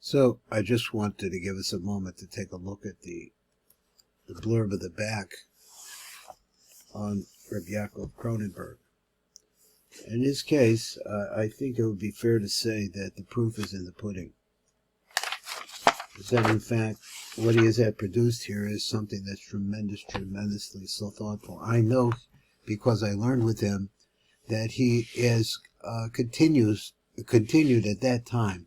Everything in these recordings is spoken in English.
So I just wanted to give us a moment to take a look at the blurb of the back on YAAKOV KRONENBERG. In his case, I think it would be fair to say that the proof is in the pudding. That in fact, what he has had produced here is something that's tremendously so thoughtful. I know, because I learned with him, that he is continued at that time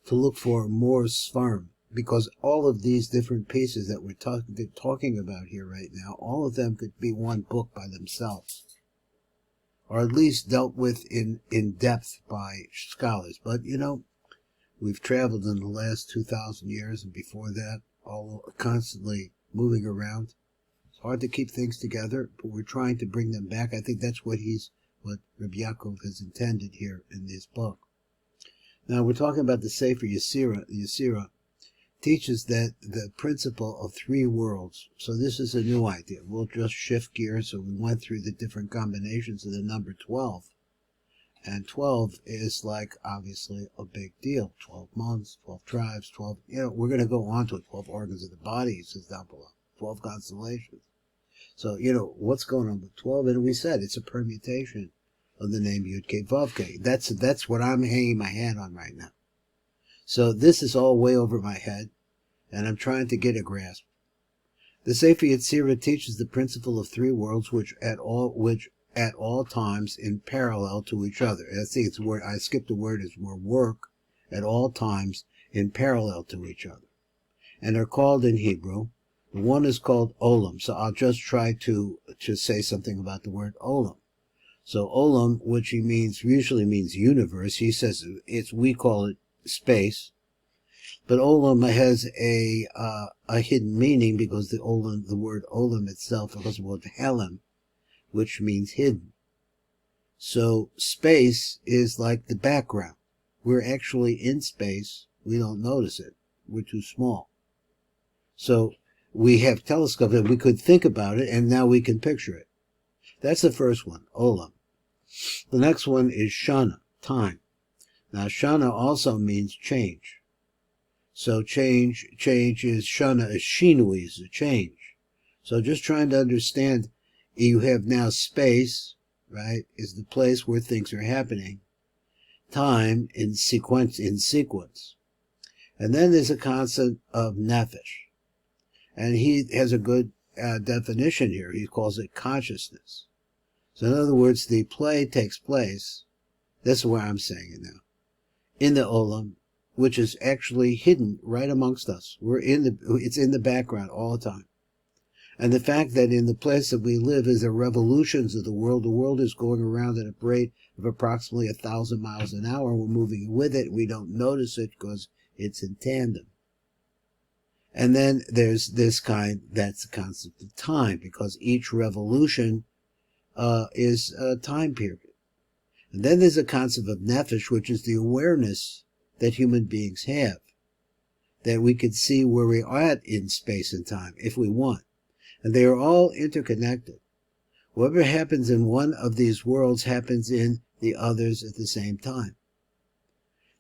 to look for more sfarm, because all of these different pieces that we're talking about here right now, all of them could be one book by themselves, or at least dealt with in depth by scholars. But you know, we've traveled in the last 2,000 years, and before that, all constantly moving around. It's hard to keep things together, but we're trying to bring them back. I think that's what Rabbi Yaakov has intended here in this book. Now we're talking about the Sefer Yetzirah. Yetzirah teaches that the principle of three worlds. So this is a new idea. We'll just shift gears. So we went through the different combinations of the number 12. And 12 is like, obviously, a big deal. 12 months, 12 tribes, 12, we're going to go on to it. 12 organs of the body, says down below. 12 constellations. So, what's going on with 12? And we said it's a permutation of the name YAAKOV. That's what I'm hanging my hat on right now. So this is all way over my head, and I'm trying to get a grasp. The Sefer Yetzirah teaches the principle of three worlds, which at all times in parallel to each other. I think it's a word, I skipped the word, is more work, at all times in parallel to each other. And are called in Hebrew. One is called Olam. So I'll just try to say something about the word Olam. So Olam, which he usually means universe, he says we call it space. But Olam has a hidden meaning, because the word Olam itself goes with Helem, which means hidden. So space is like the background. We're actually in space. We don't notice it. We're too small. So we have telescopes and we could think about it, and now we can picture it. That's the first one, Olam. The next one is Shana, time. Now Shana also means change. So change is Shana, is Shinui, is a change. So just trying to understand, you have now space, right, is the place where things are happening. Time in sequence. And then there's a concept of nefesh. And he has a good definition here. He calls it consciousness. So in other words, the play takes place, that's where I'm saying it now, in the Olam, which is actually hidden right amongst us. It's in the background all the time. And the fact that in the place that we live is the revolutions of the world is going around at a rate of approximately 1,000 miles an hour. We're moving with it. We don't notice it because it's in tandem. And then there's that's the concept of time, because each revolution is a time period. And then there's a concept of nefesh, which is the awareness that human beings have, that we could see where we are at in space and time if we want. And they are all interconnected. Whatever happens in one of these worlds happens in the others at the same time.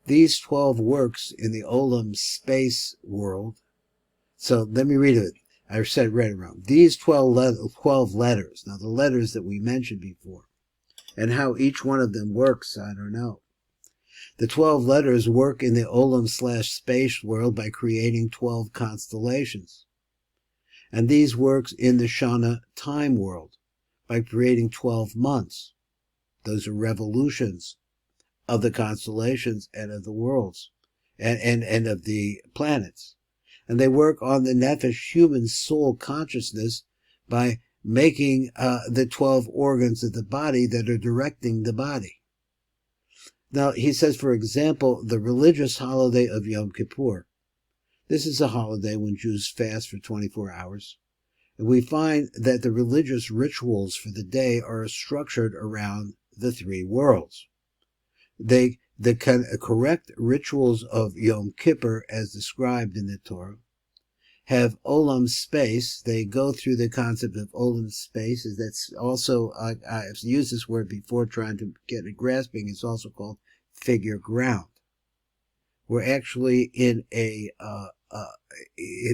These 12 works in the Olam space world. So let me read it. I read it wrong. These 12 letters. Now the letters that we mentioned before. And how each one of them works, I don't know. The 12 letters work in the Olam/space world by creating 12 constellations. And these works in the Shana time world by creating 12 months. Those are revolutions of the constellations and of the worlds and of the planets. And they work on the nefesh, human soul consciousness, by making the 12 organs of the body that are directing the body. Now, he says, for example, the religious holiday of Yom Kippur. This is a holiday when Jews fast for 24 hours. And we find that the religious rituals for the day are structured around the three worlds. The correct rituals of Yom Kippur, as described in the Torah, have Olam space. They go through the concept of Olam space. That's also, I've used this word before trying to get a grasping. It's also called figure ground, We're actually in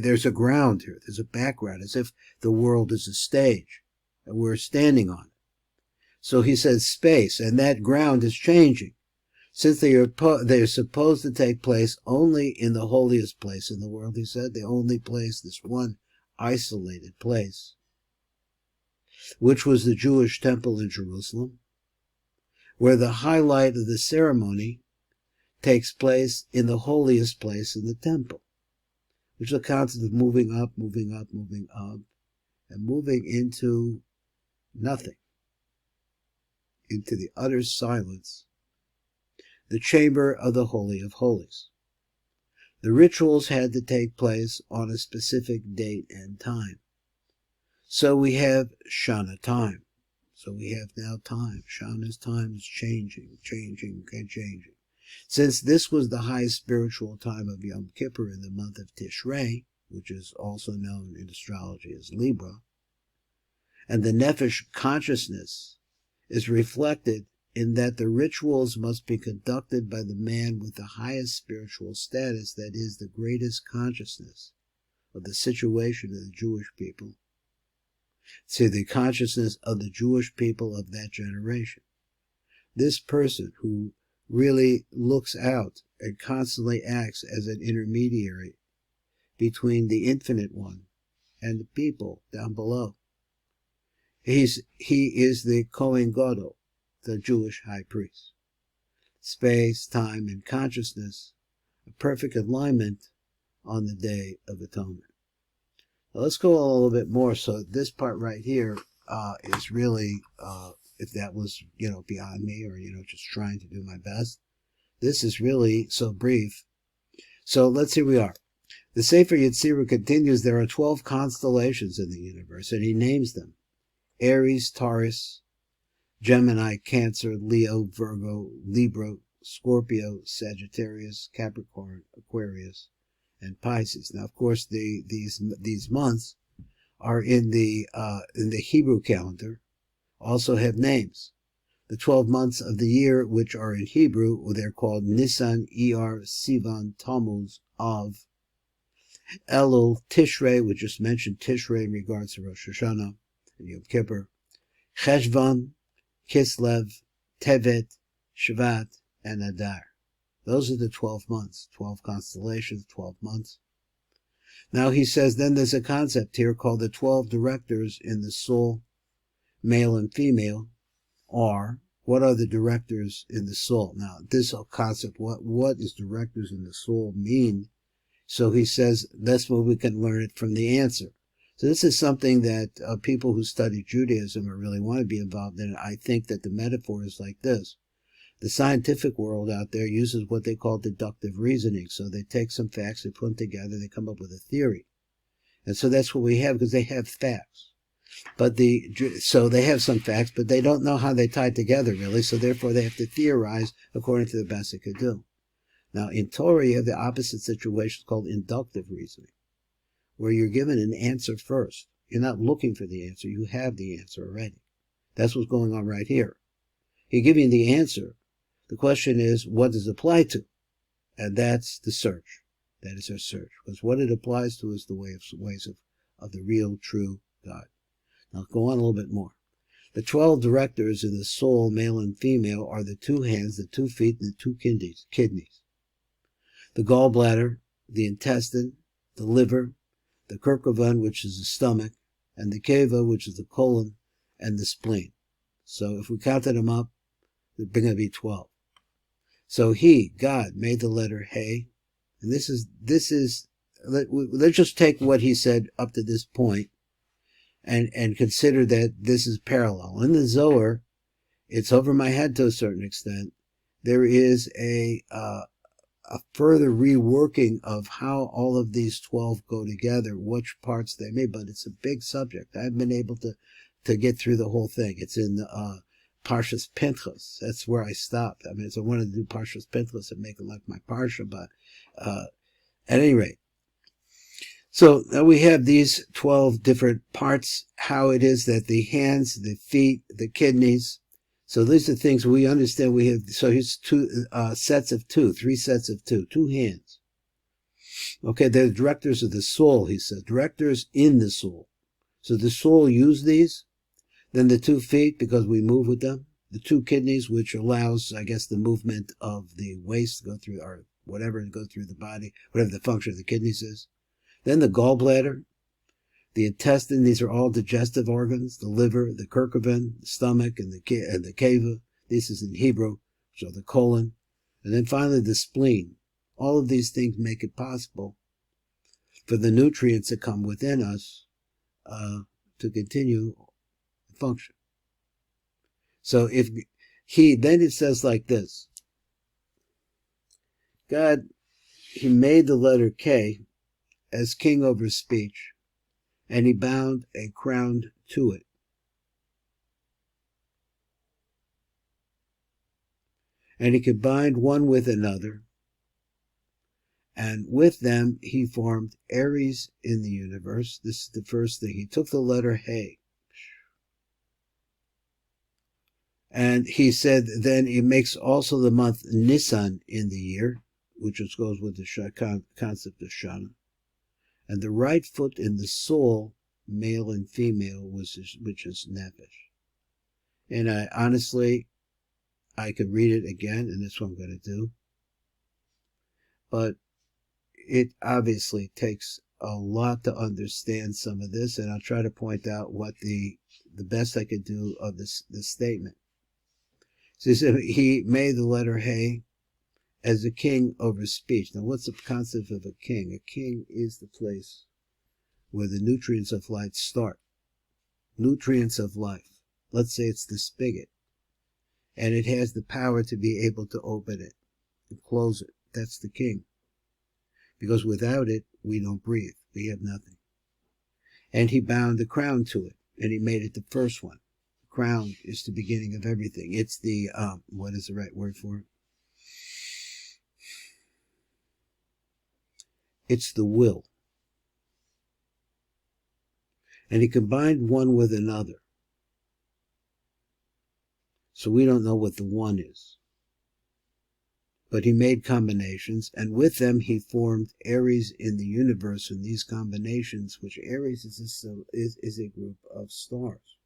there's a ground here. There's a background, as if the world is a stage, and we're standing on it. So he says space, and that ground is changing. Since they are supposed to take place only in the holiest place in the world, he said, the only place, this one isolated place, which was the Jewish temple in Jerusalem, where the highlight of the ceremony takes place in the holiest place in the temple, which is a concept of moving up, moving up, moving up, and moving into nothing, into the utter silence, the chamber of the Holy of Holies. The rituals had to take place on a specific date and time. So we have Shana time. So we have now time. Shana's time is changing, changing, and changing. Since this was the highest spiritual time of Yom Kippur in the month of Tishrei, which is also known in astrology as Libra, and the Nefesh consciousness is reflected in that the rituals must be conducted by the man with the highest spiritual status, that is, the greatest consciousness of the situation of the Jewish people. See, the consciousness of the Jewish people of that generation. This person who really looks out and constantly acts as an intermediary between the Infinite One and the people down below. He is the Kohen Gadol, the Jewish high priest. Space, time, and consciousness, a perfect alignment on the Day of Atonement. Now let's go a little bit more. So this part right here is really, if that was, beyond me, or, just trying to do my best, this is really so brief. So let's see where we are. The Sefer Yetzirah continues, there are 12 constellations in the universe, and he names them. Aries, Taurus, Gemini, Cancer, Leo, Virgo, Libra, Scorpio, Sagittarius, Capricorn, Aquarius, and Pisces. Now, of course, these months are in the Hebrew calendar, also have names. The 12 months of the year, which are in Hebrew, they're called Nisan, Iyar, Sivan, Tammuz, Av, Elul, Tishrei, which just mentioned Tishrei in regards to Rosh Hashanah and Yom Kippur, Cheshvan, Kislev, Tevet, Shvat, and Adar. Those are the 12 months, 12 constellations, 12 months. Now he says, then there's a concept here called the 12 directors in the soul, male and female, are, what are the directors in the soul? Now, this concept, what does directors in the soul mean? So he says, that's where we can learn it from the answer. So this is something that people who study Judaism or really want to be involved in it, I think that the metaphor is like this. The scientific world out there uses what they call deductive reasoning. So they take some facts, they put them together, they come up with a theory. And so that's what we have, because they have facts. So they have some facts, but they don't know how they tie together, really. So therefore they have to theorize according to the best they could do. Now, in Torah, you have the opposite situation called inductive reasoning, where you're given an answer first. You're not looking for the answer. You have the answer already. That's what's going on right here. He gives you the answer. The question is, what does it apply to? And that's the search. That is our search. Because what it applies to is the ways of the real, true God. Now, go on a little bit more. The 12 directors in the soul, male and female, are the 2 hands, the 2 feet, and the 2 kidneys. The gallbladder, the intestine, the liver, the Kurkovan, which is the stomach, and the Keva, which is the colon, and the spleen. So if we counted them up, they're going to be 12. So he, God, made the letter He, and this is, let's just take what he said up to this point, and consider that this is parallel. In the Zohar, it's over my head to a certain extent. There is a further reworking of how all of these 12 go together, which parts they may, but it's a big subject. I haven't been able to get through the whole thing. It's in Parshas Pinchas. That's where I stopped. I mean, so I wanted to do Parshas Pinchas and make it like my Parsha, but at any rate. So now we have these 12 different parts, how it is that the hands, the feet, the kidneys, So these are things we understand. We have, so here's three sets of two hands. Okay, they're directors of the soul, he said. Directors in the soul. So the soul use these. Then the 2 feet, because we move with them. The 2 kidneys, which allows, I guess, the movement of the waste to go through, or whatever, to go through the body, whatever the function of the kidneys is. Then the gallbladder, the intestine, these are all digestive organs. The liver, the Kurkuvan, the stomach, and the keva. This is in Hebrew, so the colon. And then finally the spleen. All of these things make it possible for the nutrients that come within us to continue the function. So if then it says like this. God, he made the letter K as king over speech, and he bound a crown to it. And he combined one with another, and with them he formed Aries in the universe. This is the first thing. He took the letter He. And he said then he makes also the month Nisan in the year, which goes with the concept of Shana. And the right foot in the soul, male and female, which is Nefesh. And honestly, I could read it again, and that's what I'm going to do. But it obviously takes a lot to understand some of this, and I'll try to point out what the best I could do of this statement. So he said he made the letter He as a king over speech. Now, what's the concept of a king? A king is the place where the nutrients of life start. Nutrients of life. Let's say it's the spigot. And it has the power to be able to open it and close it. That's the king. Because without it, we don't breathe. We have nothing. And he bound the crown to it. And he made it the first one. The crown is the beginning of everything. It's the, what is the right word for it? It's the will. And he combined one with another. So we don't know what the one is. But he made combinations, and with them he formed Aries in the universe in these combinations, which Aries is a group of stars.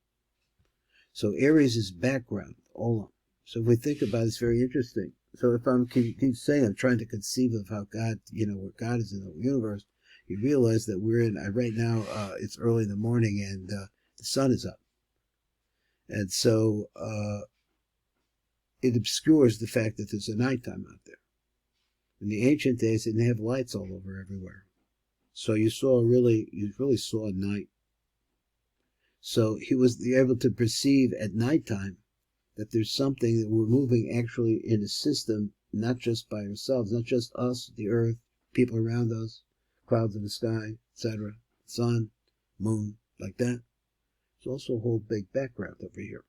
So Aries is background, Olam. So if we think about it, it's very interesting. So if I'm saying I'm trying to conceive of how God, where God is in the universe, you realize that we're in, right now, it's early in the morning and the sun is up. And so it obscures the fact that there's a nighttime out there. In the ancient days, they didn't have lights all over everywhere. So you really saw night. So he was able to perceive at nighttime that there's something that we're moving actually in a system, not just by ourselves, not just us, the earth, people around us, clouds in the sky, etc., sun, moon, like that. There's also a whole big background over here.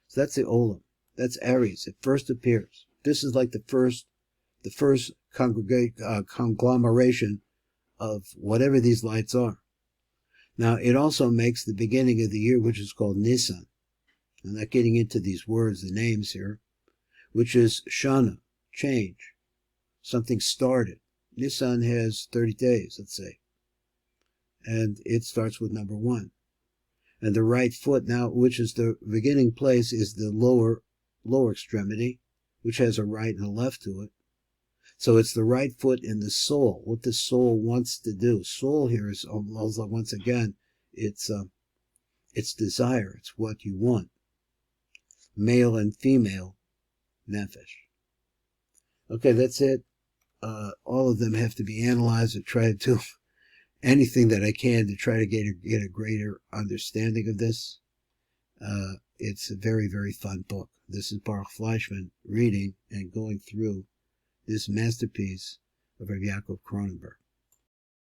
So that's the Olam. That's Aries. It first appears. This is like the first conglomeration of whatever these lights are. Now, it also makes the beginning of the year, which is called Nisan. I'm not getting into these words, the names here, which is Shana, change. Something started. Nisan has 30 days, let's say. And it starts with number 1. And the right foot now, which is the beginning place, is the lower extremity, which has a right and a left to it. So it's the right foot in the soul, what the soul wants to do. Soul here is, once again, it's desire. It's what you want. Male and female, nefesh. Okay, that's it. All of them have to be analyzed. I try to do anything that I can to try to get a greater understanding of this. It's a very, very fun book. This is Baruch Fleischman reading and going through this masterpiece of Rabbi Yaakov Kronenberg.